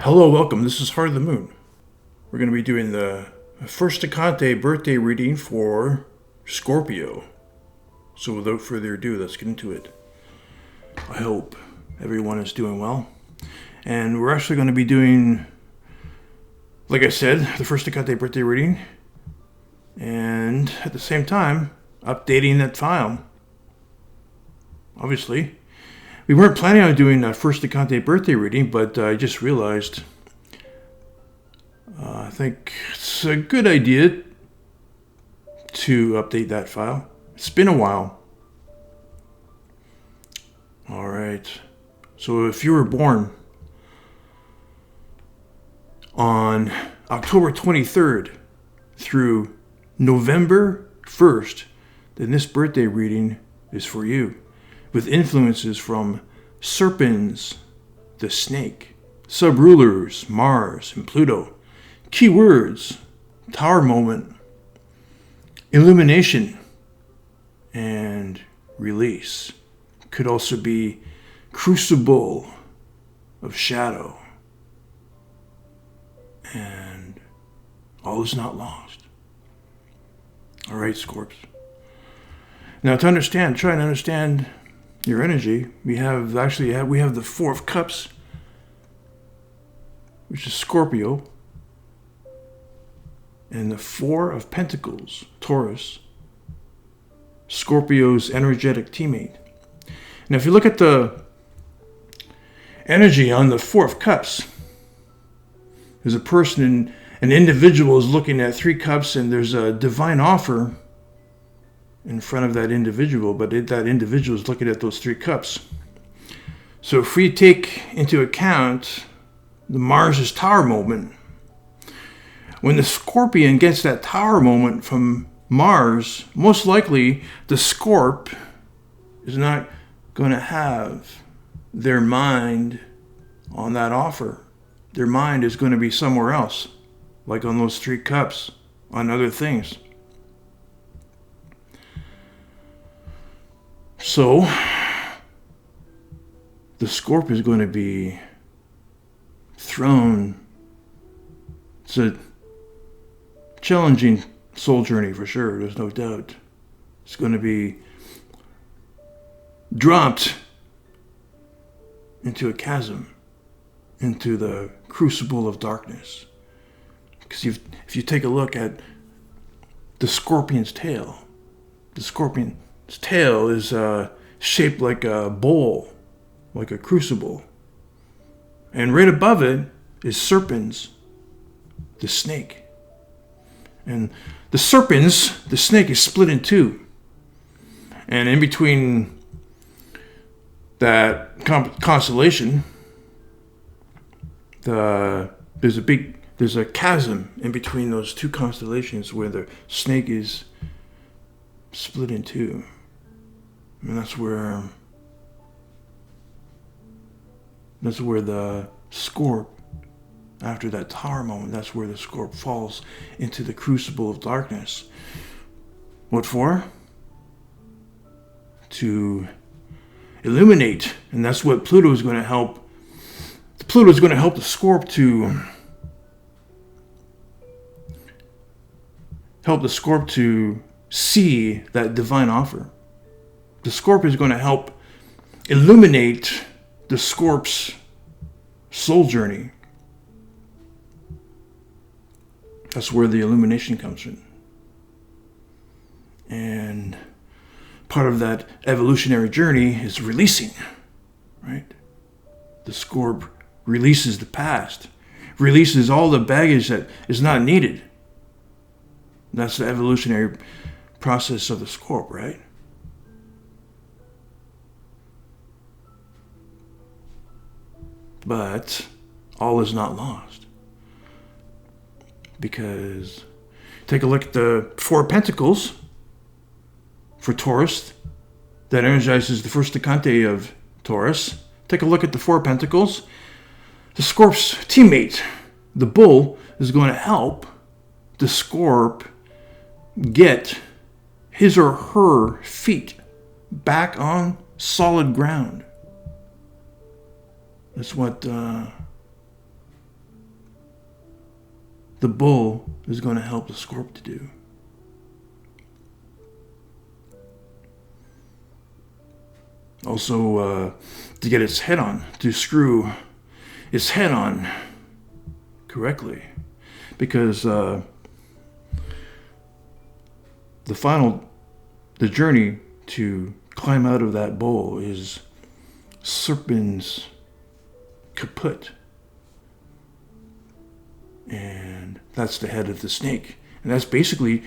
Hello, welcome. This is Heart of the Moon. We're going to be doing the first decante birthday reading for Scorpio. So without further ado, let's get into it. I hope everyone is doing well. And we're actually going to be doing, like I said, the first decante birthday reading. And at the same time, updating that file. Obviously. We weren't planning on doing that first decante birthday reading, but I just realized I think it's a good idea to update that file. It's been a while. Alright. So if you were born on October 23rd through November 1st, then this birthday reading is for you, with influences from Serpens the Snake, sub-rulers Mars and Pluto, keywords, Tower Moment, Illumination, and Release. Could also be Crucible of Shadow, and all is not lost. Alright, Scorps. Now to understand, try and understand your energy, we have the Four of Cups, which is Scorpio, and the Four of Pentacles, Taurus, Scorpio's energetic teammate. Now if you look at the energy on the Four of Cups, there's a person, an individual is looking at three cups, and there's a divine offer in front of that individual, but that individual is looking at those three cups. So if we take into account the Mars' Tower Moment, when the Scorpion gets that Tower Moment from Mars, most likely the Scorp is not going to have their mind on that offer. Their mind is going to be somewhere else, like on those three cups, on other things. So, the Scorp is going to be thrown. It's a challenging soul journey for sure, there's no doubt. It's going to be dropped into a chasm, into the crucible of darkness. Because if you take a look at the Scorpion's tail, the Scorpion's tail is shaped like a bowl, like a crucible. And right above it is Serpens the Snake. And the Serpens, the Snake, is split in two. And in between that constellation, there's a chasm in between those two constellations where the snake is split in two. And that's where the Scorp, after that Tower Moment, that's where the Scorp falls into the crucible of darkness. What for? To illuminate. And that's what Pluto is going to help. Pluto is going to help the Scorp to see that divine offer. The Scorp is going to help illuminate the Scorp's soul journey. That's where the illumination comes from. And part of that evolutionary journey is releasing, right? The Scorp releases the past, releases all the baggage that is not needed. That's the evolutionary process of the Scorp, right? But all is not lost. Because take a look at the Four of Pentacles for Taurus. That energizes the first decante of Taurus. Take a look at the Four of Pentacles. The Scorp's teammate, the Bull, is going to help the Scorp get his or her feet back on solid ground. That's what the bull is going to help the Scorp to do. Also, to get its head on, to screw its head on correctly. Because the journey to climb out of that bowl is Serpens kaput. And that's the head of the snake. And that's basically,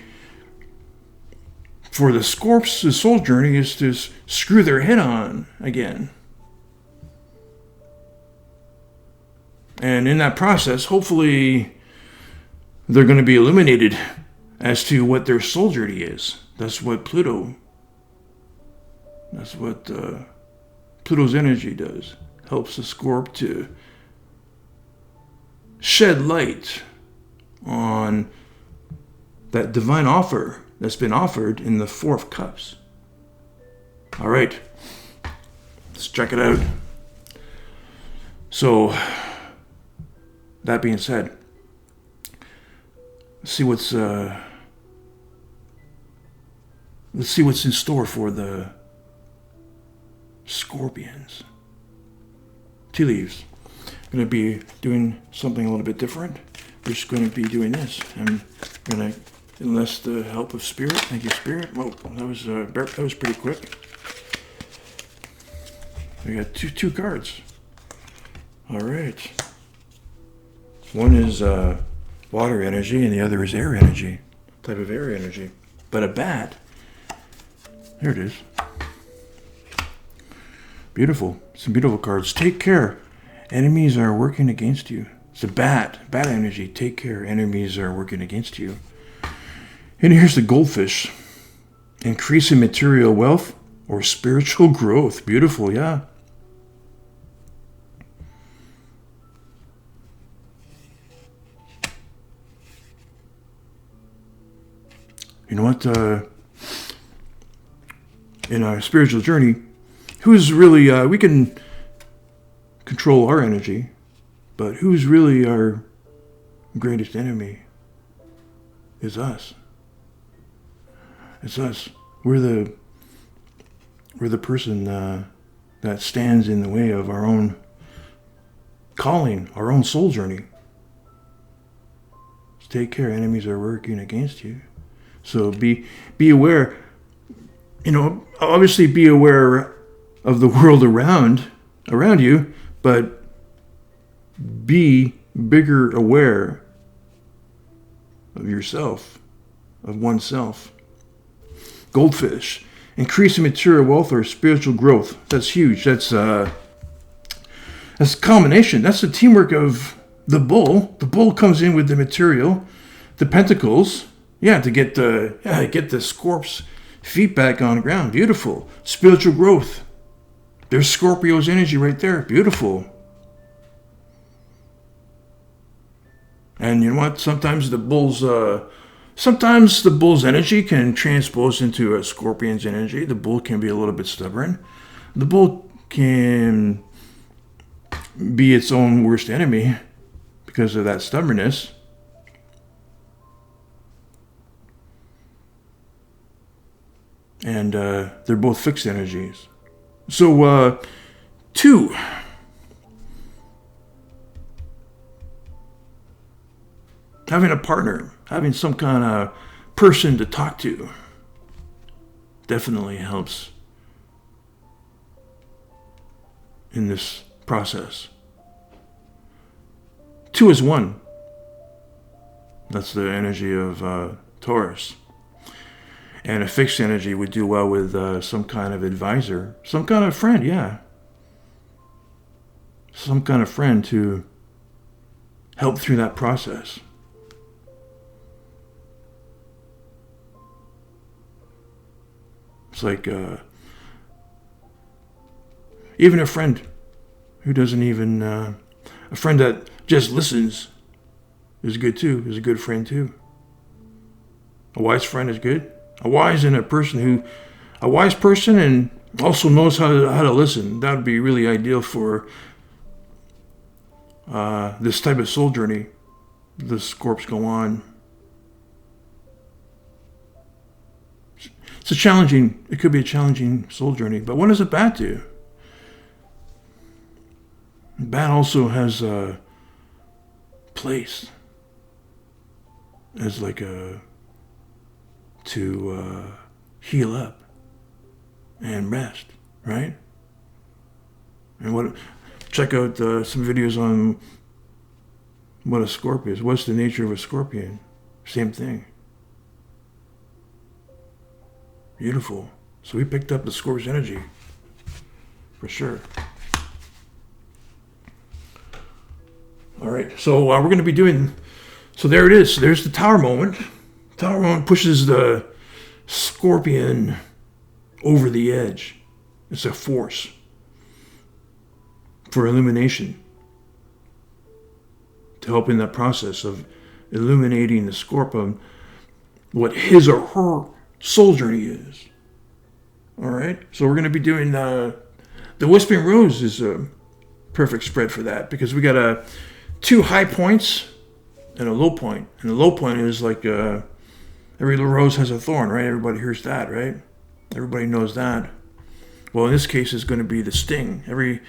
for the Scorp's soul journey, is to screw their head on again. And in that process, hopefully, they're going to be illuminated as to what their soul journey is. That's what Pluto's energy does. Helps the Scorp to shed light on that divine offer that's been offered in the Four of Cups. All right, let's check it out. So, that being said, let's see what's in store for the Scorpions. Tea leaves. I'm going to be doing something a little bit different. We're just going to be doing this. I'm going to enlist the help of Spirit. Thank you, Spirit. Well, that was pretty quick. We got two cards. All right. One is water energy, and the other is air energy. Type of air energy. But a bat. Here it is. Beautiful. Some beautiful cards. Take care. Enemies are working against you. It's a bat. Bat energy. Take care. Enemies are working against you. And here's the goldfish. Increase in material wealth or spiritual growth. Beautiful, yeah. You know what? In our spiritual journey, who's really, we can control our energy, but who's really our greatest enemy is us. It's us. We're the person that stands in the way of our own calling, our own soul journey. So take care. Enemies are working against you. So be aware. You know, obviously be aware of the world around you, but be bigger aware of yourself, of oneself. Goldfish. Increase in material wealth or spiritual growth. That's huge. That's a combination. That's the teamwork of the bull. The bull comes in with the material, the pentacles, to get the Scorp's feet back on the ground. Beautiful. Spiritual growth. There's Scorpio's energy right there. Beautiful. And you know what? Sometimes the bull's energy can transpose into a Scorpion's energy. The bull can be a little bit stubborn. The bull can be its own worst enemy because of that stubbornness. And they're both fixed energies. So, 2. Having a partner, having some kind of person to talk to definitely helps in this process. 2 is 1. That's the energy of Taurus. And a fixed energy would do well with some kind of advisor, some kind of friend, yeah. Some kind of friend to help through that process. It's like even a friend who doesn't even, a friend that just listens is good too, is a good friend too. A wise friend is good. A wise person and also knows how to listen. That would be really ideal for this type of soul journey. the Scorps go on. It could be a challenging soul journey, but what does a bat do? A bat also has a place as like to heal up and rest, right? And check out some videos on what a scorpion is. What's the nature of a scorpion? Same thing. Beautiful. So we picked up the Scorp's energy, for sure. All right, so we're going to be doing, so there it is. There's the Tower moment. Tower moment pushes the Scorpion over the edge. It's a force for illumination, to help in that process of illuminating the Scorpion, what his or her soul journey is. All right, so we're going to be doing the Whispering Rose is a perfect spread for that, because we got 2 high points and a low point. And the low point is like every little rose has a thorn, right? Everybody hears that, right? Everybody knows that. Well, in this case, it's going to be the sting. Every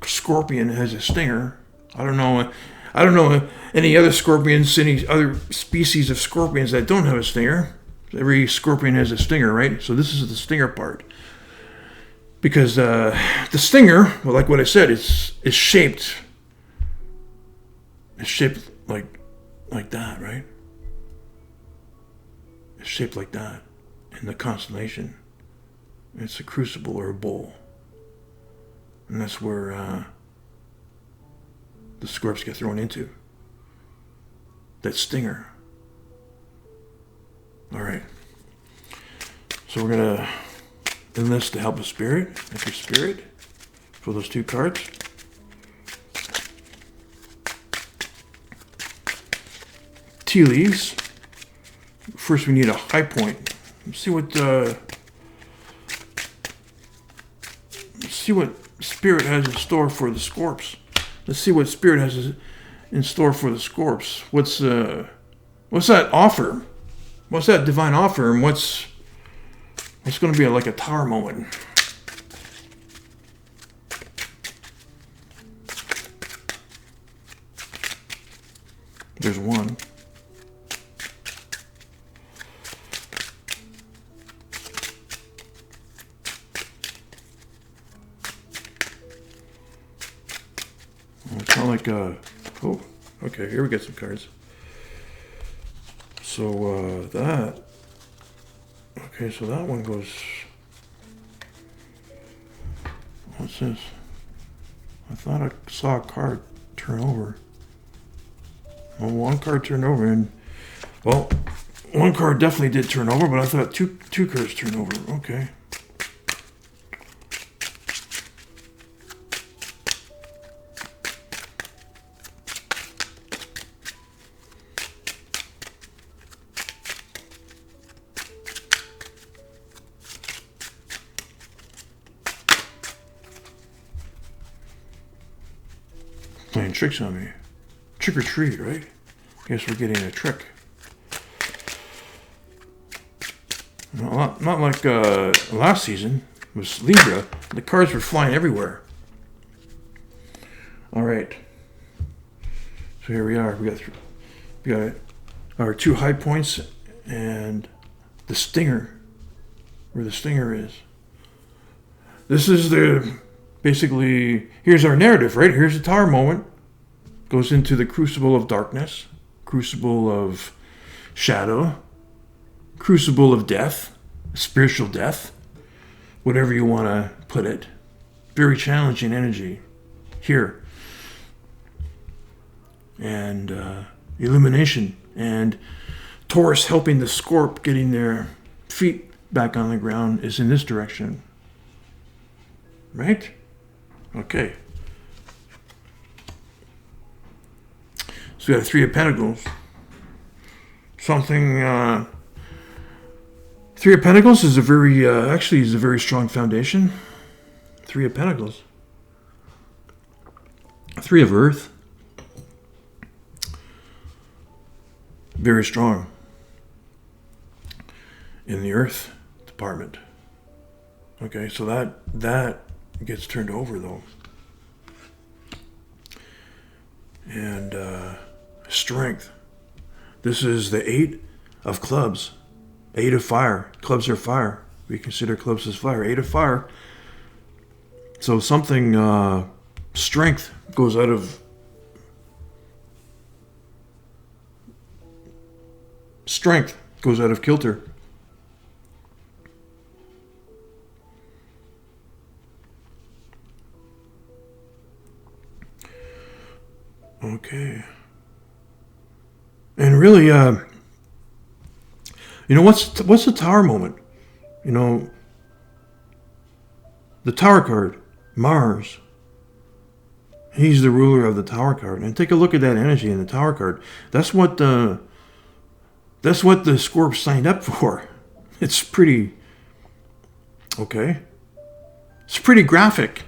scorpion has a stinger. I don't know any other scorpions, any other species of scorpions that don't have a stinger. Every scorpion has a stinger, right? So this is the stinger part. Because the stinger, well, like what I said, is shaped. It's shaped like that, right? It's shaped like that in the constellation. It's a crucible or a bowl. And that's where the Scorps get thrown into. That stinger. All right. So we're going to enlist the help of Spirit, enter Spirit, for those 2 cards. Tea leaves. First we need a high point. Let's see what Spirit has in store for the Scorps. Let's see what Spirit has in store for the Scorps. What's that offer? What's that divine offer, and what's going to be like a tower moment? There's one. It's not like oh, okay, here we get some cards. So that, okay, so that one goes, what's this? I thought I saw a card turn over. Well, one card turned over, and, well, one card definitely did turn over, but I thought two cards turned over. Okay. Playing tricks on me. Trick or treat, right? Guess we're getting a trick. Not like last season with Libra. The cards were flying everywhere. All right. So here we are. We got our 2 high points and the stinger, where the stinger is. This is basically, here's our narrative, right? Here's the tower moment. Goes into the crucible of darkness, crucible of shadow, crucible of death, spiritual death, whatever you want to put it. Very challenging energy here. And illumination. And Taurus helping the Scorp getting their feet back on the ground is in this direction. Right? Okay. So we got 3 of Pentacles. Something. 3 of Pentacles is a very strong foundation. 3 of Pentacles. 3 of Earth. very strong in the Earth department. Okay, so that gets turned over though. And strength. This is the 8 of clubs. 8 of fire. Clubs are fire. We consider clubs as fire. 8 of fire. So something, strength goes out of... Strength goes out of kilter. Okay. And really, you know, what's the Tower moment? You know, the Tower card, Mars. He's the ruler of the Tower card. And take a look at that energy in the Tower card. That's what the Scorp signed up for. It's pretty, okay. It's pretty graphic.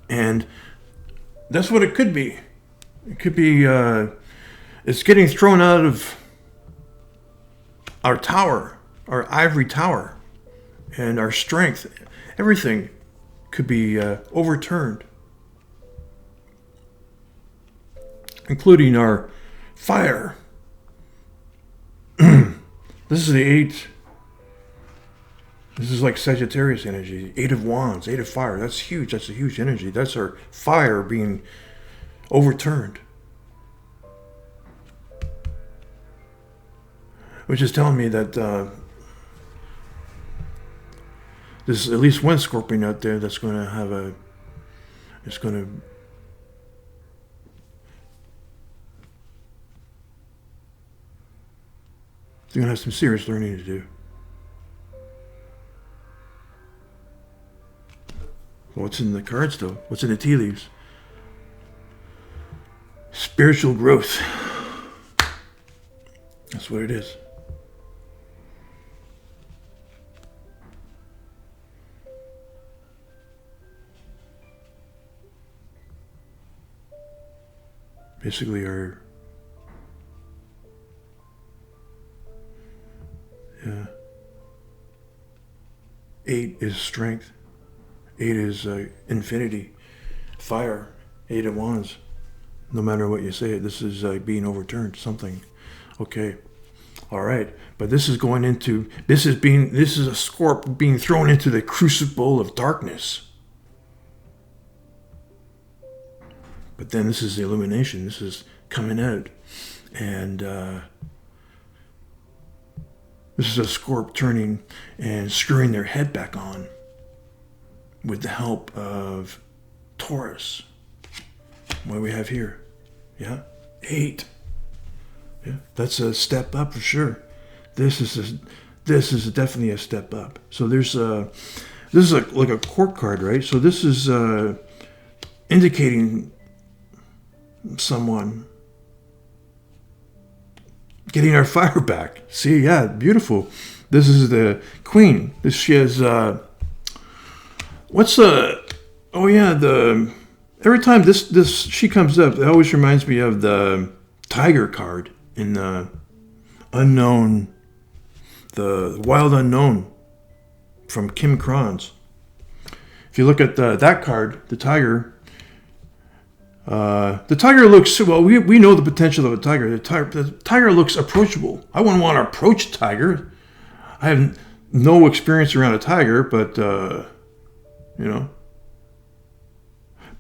And that's what it could be. It could be, it's getting thrown out of our tower, our ivory tower, and our strength. Everything could be overturned, including our fire. This is the 8. This is like Sagittarius energy. 8 of Wands, 8 of fire. That's huge. That's a huge energy. That's our fire being overturned. Which is telling me that there's at least one Scorpion out there that's going to have a... It's going to... They're going to have some serious learning to do. What's in the cards, though? What's in the tea leaves? Spiritual growth. That's what it is. Basically, our... Yeah. 8 is strength. 8 is infinity. Fire. 8 of Wands. No matter what you say, this is being overturned. Something. Okay. All right. But this is going into... This is a Scorp being thrown into the crucible of darkness. But then this is the illumination. This is coming out. And... this is a Scorp turning and screwing their head back on with the help of Taurus. What do we have here? Yeah, 8. Yeah, that's a step up for sure. This is definitely a step up. So there's this is like a court card, right? So this is indicating someone getting our fire back. See, yeah, beautiful. This is the Queen. She has every time this she comes up, it always reminds me of the Tiger card in the Unknown, the Wild Unknown from Kim Krans. If you look at that card, the Tiger. The tiger looks, well, we know the potential of a tiger. The tiger looks approachable. I wouldn't want to approach a tiger. I have no experience around a tiger, but, you know.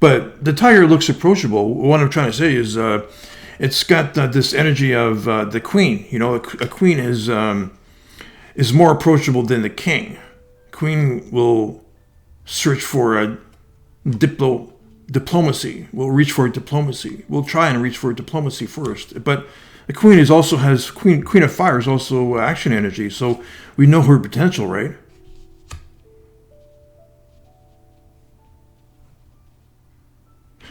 But the tiger looks approachable. What I'm trying to say is it's got this energy of the queen. You know, a queen is more approachable than the king. Queen will search for a diplomacy. We'll reach for diplomacy. We'll try and reach for diplomacy first. But the Queen has Queen of Fire is also action energy, so we know her potential, right?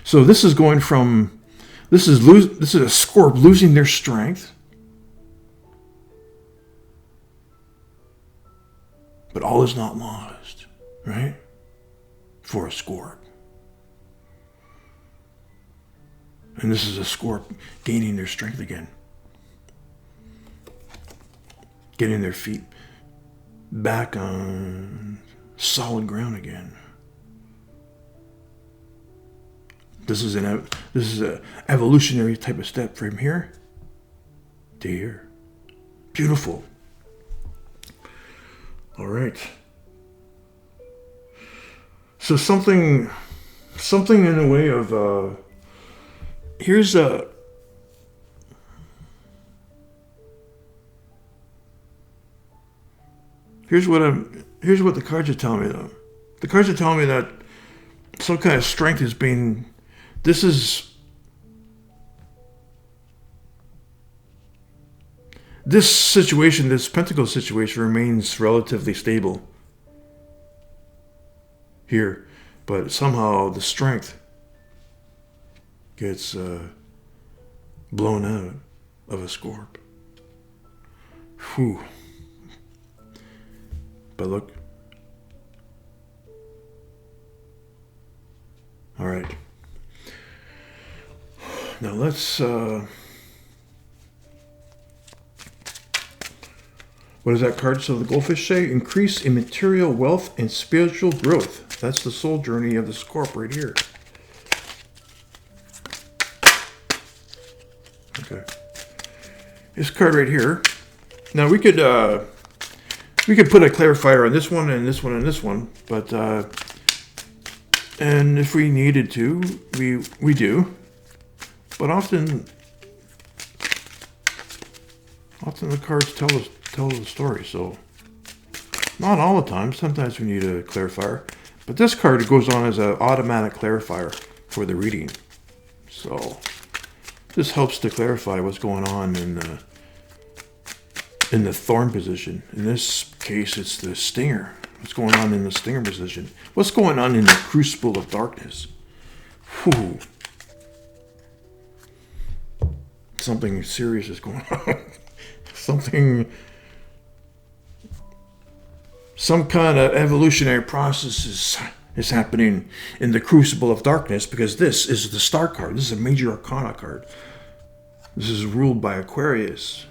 So this is going from this is a Scorp losing their strength, but all is not lost, right? For a Scorp. And this is a Scorp gaining their strength again. getting their feet back on solid ground again. This is an evolutionary type of step from here to here. Beautiful. All right. So something in the way of here's what the cards are telling me though. The cards are telling me that some kind of strength is being. This situation, this pentacle situation, remains relatively stable here, but somehow the strength gets blown out of a Scorp. Whew. But look. All right. Now let's. What does that card of the goldfish say? Increase in material wealth and spiritual growth. That's the soul journey of the Scorp right here. Okay. This card right here. Now we could put a clarifier on this one and this one and this one, but and if we needed to, we do. But often the cards tell the story, so not all the time. Sometimes we need a clarifier, but this card goes on as an automatic clarifier for the reading. So this helps to clarify what's going on in the thorn position. In this case, it's the stinger. What's going on in the stinger position? What's going on in the crucible of darkness? Whew. Something serious is going on. Some kind of evolutionary process is happening in the crucible of darkness, because this is the star card. This is a major arcana card. This is ruled by Aquarius.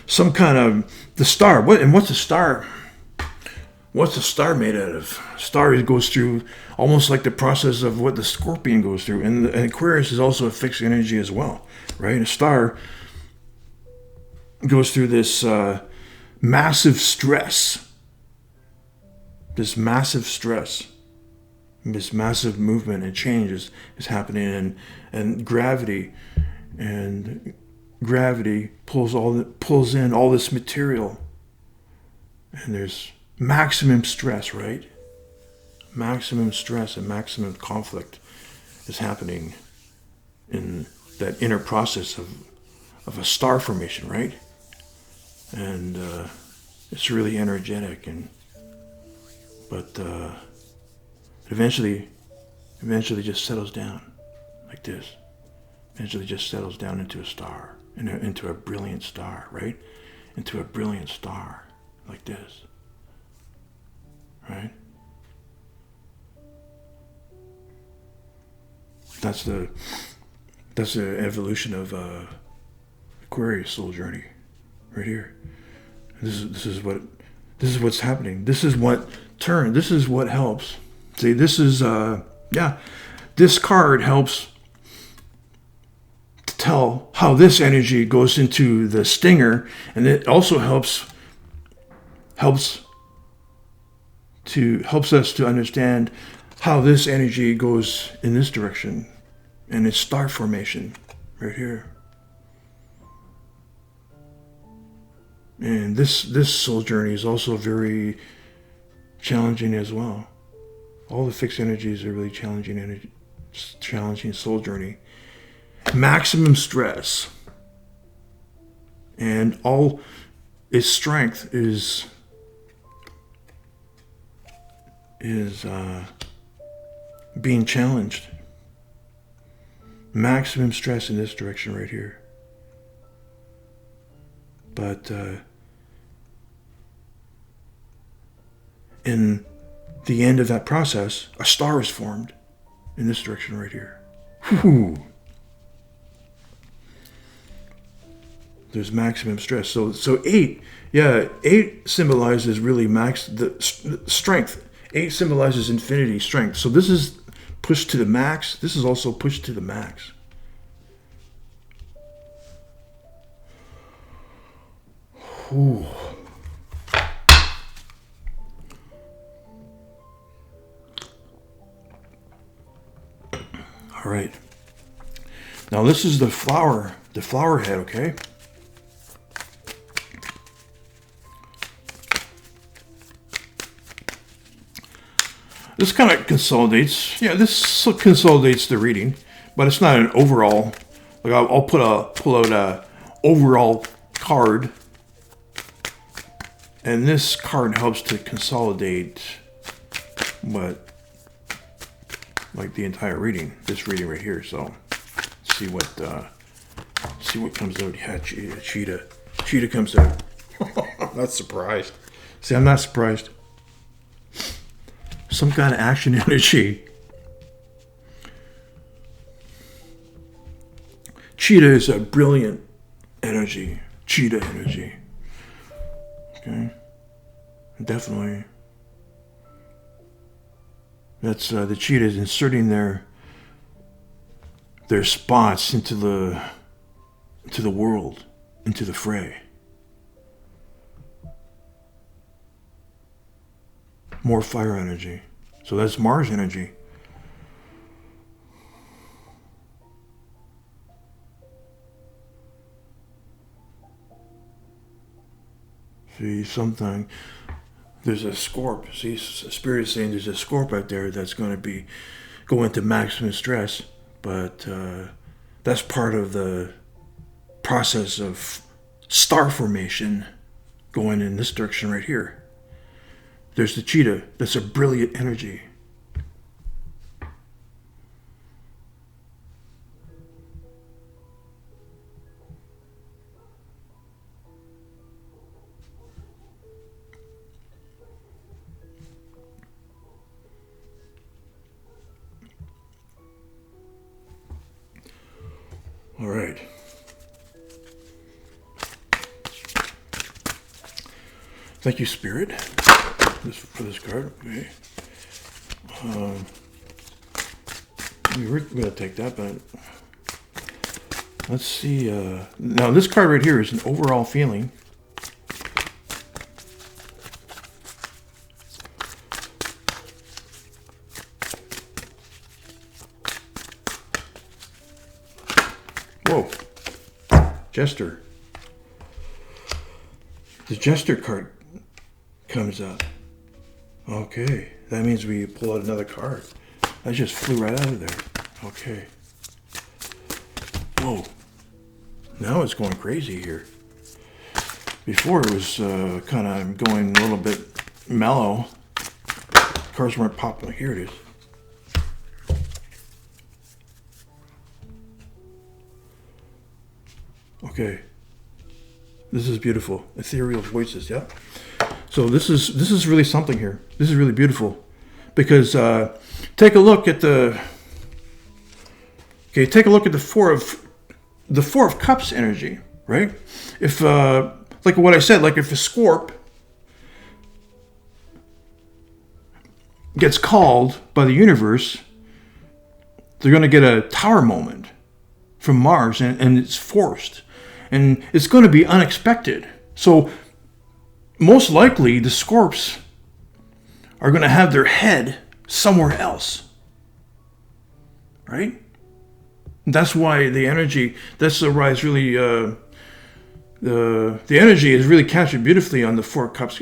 Some kind of the star. What's a star? What's a star made out of? Star goes through almost like the process of what the Scorpion goes through. And Aquarius is also a fixed energy as well, right? A star goes through this massive stress. This massive movement and change is happening. And gravity pulls in all this material. And there's maximum stress, right? Maximum stress and maximum conflict is happening in that inner process of a star formation, right? And it's really energetic, but eventually just settles down like this. Eventually just settles down into a star, into a brilliant star, right? Into a brilliant star like this. Right? That's the evolution of Aquarius soul journey, right here. This is what's happening. This is what helps. See, this is this card helps to tell how this energy goes into the stinger, and it also helps us to understand how this energy goes in this direction, and its star formation right here. And this soul journey is also very challenging as well. All the fixed energies are really challenging soul journey. Maximum stress, and all its strength is being challenged. Maximum stress in this direction right here. But in the end of that process, a star is formed in this direction right here. Whew. There's maximum stress. So 8, yeah, 8 symbolizes really strength. 8 symbolizes infinity, strength. So this is pushed to the max. This is also pushed to the max. Whew. All right. Now this is the flower head, okay? This kind of consolidates, this consolidates the reading, but it's not an overall. Like I'll pull out a overall card, and this card helps to consolidate like the entire reading. This reading right here. So see what comes out. Yeah, cheetah comes out. I'm not surprised. See, I'm not surprised. Some kind of action energy. Cheetah is a brilliant energy. Cheetah energy. Okay. Definitely. That's the cheetah is inserting their spots into the world, into the fray. More fire energy. So that's Mars energy. See, something. There's a Scorp. See, Spirit is saying there's a Scorp out there that's going to go into maximum stress. But that's part of the process of star formation going in this direction right here. There's the cheetah. That's a brilliant energy. All right. Thank you, Spirit, for this card. Okay. We were going to take that, but let's see. Now, this card right here is an overall feeling. Whoa. Jester. The Jester card comes up. Okay. That means we pull out another card. That just flew right out of there. Okay. Whoa. Now it's going crazy here. Before it was kind of going a little bit mellow. Cards weren't popping. Here it is. Okay. This is beautiful. Ethereal voices, yeah. So this is really something here. This is really beautiful. Because take a look at the Four of Cups energy, right? If like what I said, like if a Scorp gets called by the universe, they're going to get a tower moment from Mars, and it's forced. And it's going to be unexpected. So most likely the Scorps are going to have their head somewhere else. Right? That's why the energy, that's why it's really, the energy is really captured beautifully on the Four of Cups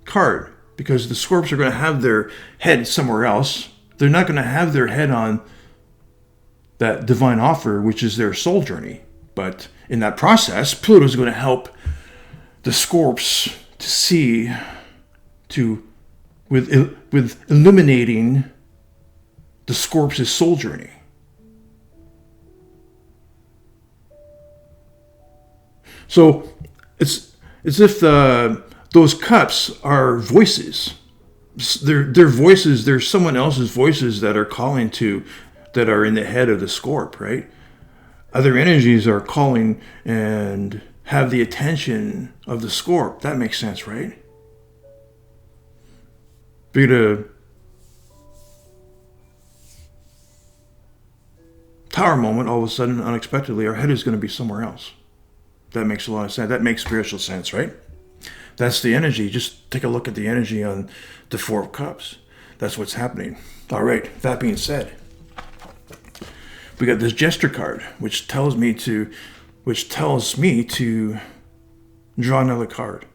card. Because the Scorps are going to have their head somewhere else. They're not going to have their head on that divine offer, which is their soul journey. But in that process, Pluto is going to help the Scorps to see, with illuminating the Scorps' soul journey. So it's as if those cups are voices. They're voices. There's someone else's voices that are calling to that are in the head of the Scorp, right? Other energies are calling and have the attention of the Scorp. That makes sense, right? Be a tower moment, all of a sudden, unexpectedly, our head is going to be somewhere else. That makes a lot of sense. That makes spiritual sense, right? That's the energy. Just take a look at the energy on the Four of Cups. That's what's happening. All right, that being said, we got this gesture card, which tells me to draw another card.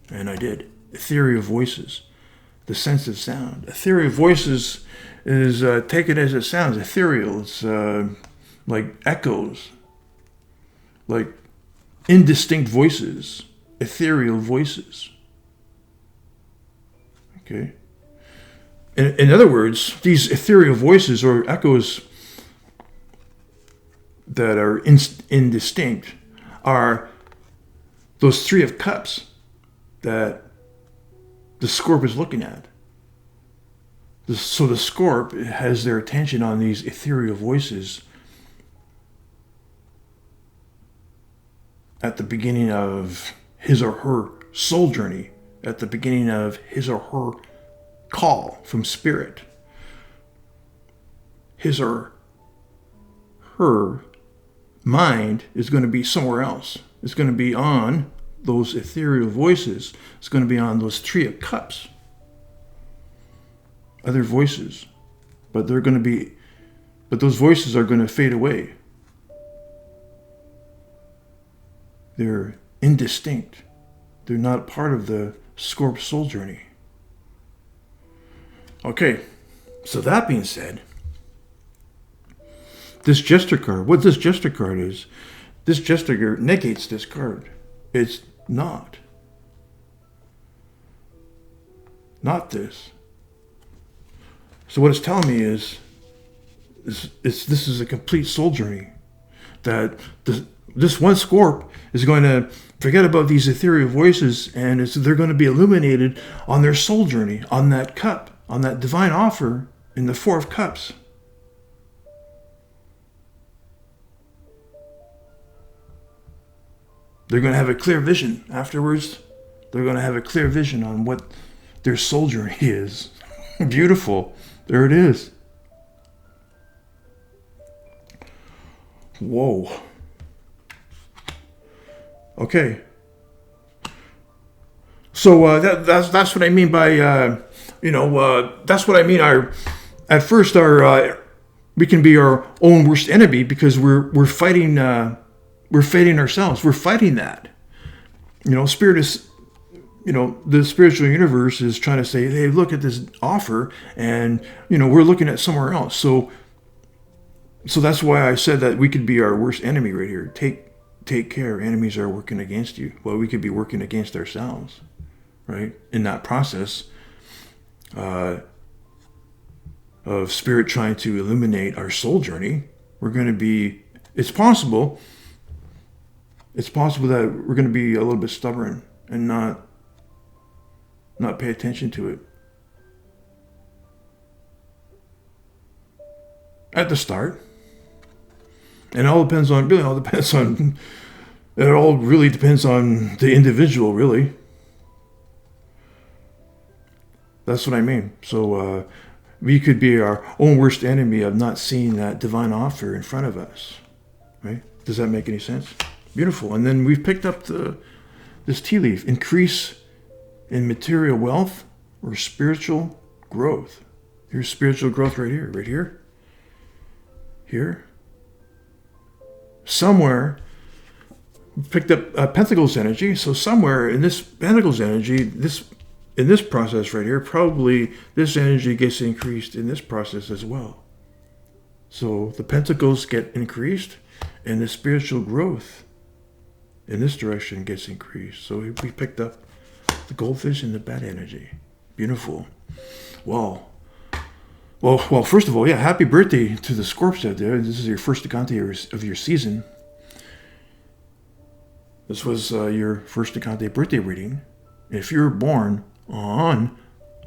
And I did. Ethereal voices. The sense of sound. Ethereal voices is, take it as it sounds, ethereal. It's like echoes. Like indistinct voices. Ethereal voices. Okay? In other words, these ethereal voices or echoes that are indistinct are those Three of Cups that the Scorp is looking at. So the Scorp has their attention on these ethereal voices at the beginning of his or her soul journey, at the beginning of his or her call from spirit. His or her mind is going to be somewhere else. It's going to be on those ethereal voices. It's going to be on those Three of Cups. Other voices. But those voices are going to fade away. They're indistinct. They're not part of the Scorp soul journey. Okay, so that being said, this gesture card, what this gesture card is, this gesture negates this card. It's not this. So what it's telling me is this is a complete soul journey. That this one Scorp is going to forget about these ethereal voices, and they're going to be illuminated on their soul journey, on that cup, on that divine offer in the Four of Cups. They're going to have a clear vision afterwards. They're going to have a clear vision on what their soul journey is. Beautiful. There it is. Whoa. Okay. So that's what I mean by that's what I mean. At first we can be our own worst enemy because we're fighting ourselves. We're fighting that. Spirit is, the spiritual universe is trying to say, hey, look at this offer, and we're looking at somewhere else. So that's why I said that we could be our worst enemy right here. Take care. Enemies are working against you. Well, we could be working against ourselves, right? In that process of spirit trying to illuminate our soul journey, we're going to be. It's possible that we're going to be a little bit stubborn and not pay attention to it at the start. And it all really depends on the individual, really. That's what I mean. So we could be our own worst enemy of not seeing that divine offer in front of us, right? Does that make any sense? Beautiful. And then we've picked up this tea leaf. Increase in material wealth or spiritual growth. Here's spiritual growth right here. Right here. Here. Somewhere, picked up Pentacles energy. So somewhere in this Pentacles energy, in this process right here, probably this energy gets increased in this process as well. So the Pentacles get increased, and the spiritual growth in this direction gets increased. So we picked up the goldfish and the bat energy. Beautiful. Well, first of all, yeah, happy birthday to the Scorps out there. This is your first decante of your season. This was your first decante birthday reading. If you're born on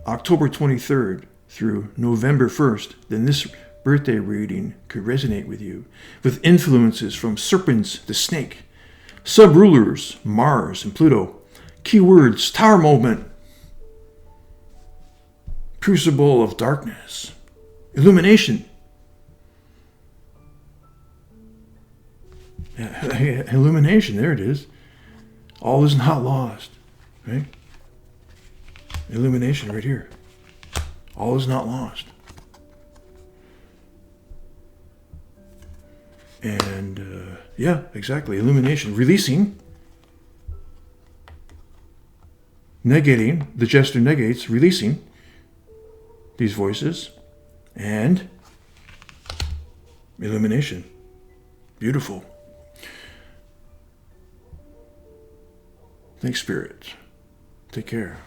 October 23rd through November 1st, then this birthday reading could resonate with you, with influences from Serpens the Snake, sub-rulers Mars and Pluto, keywords Tower Movement, Crucible of Darkness, Illumination, Illumination, there it is. All is not lost, right? Illumination right here. All is not lost. And yeah, exactly. Illumination. Releasing. Negating. The jester negates. Releasing these voices. And illumination. Beautiful. Thanks, Spirit. Take care.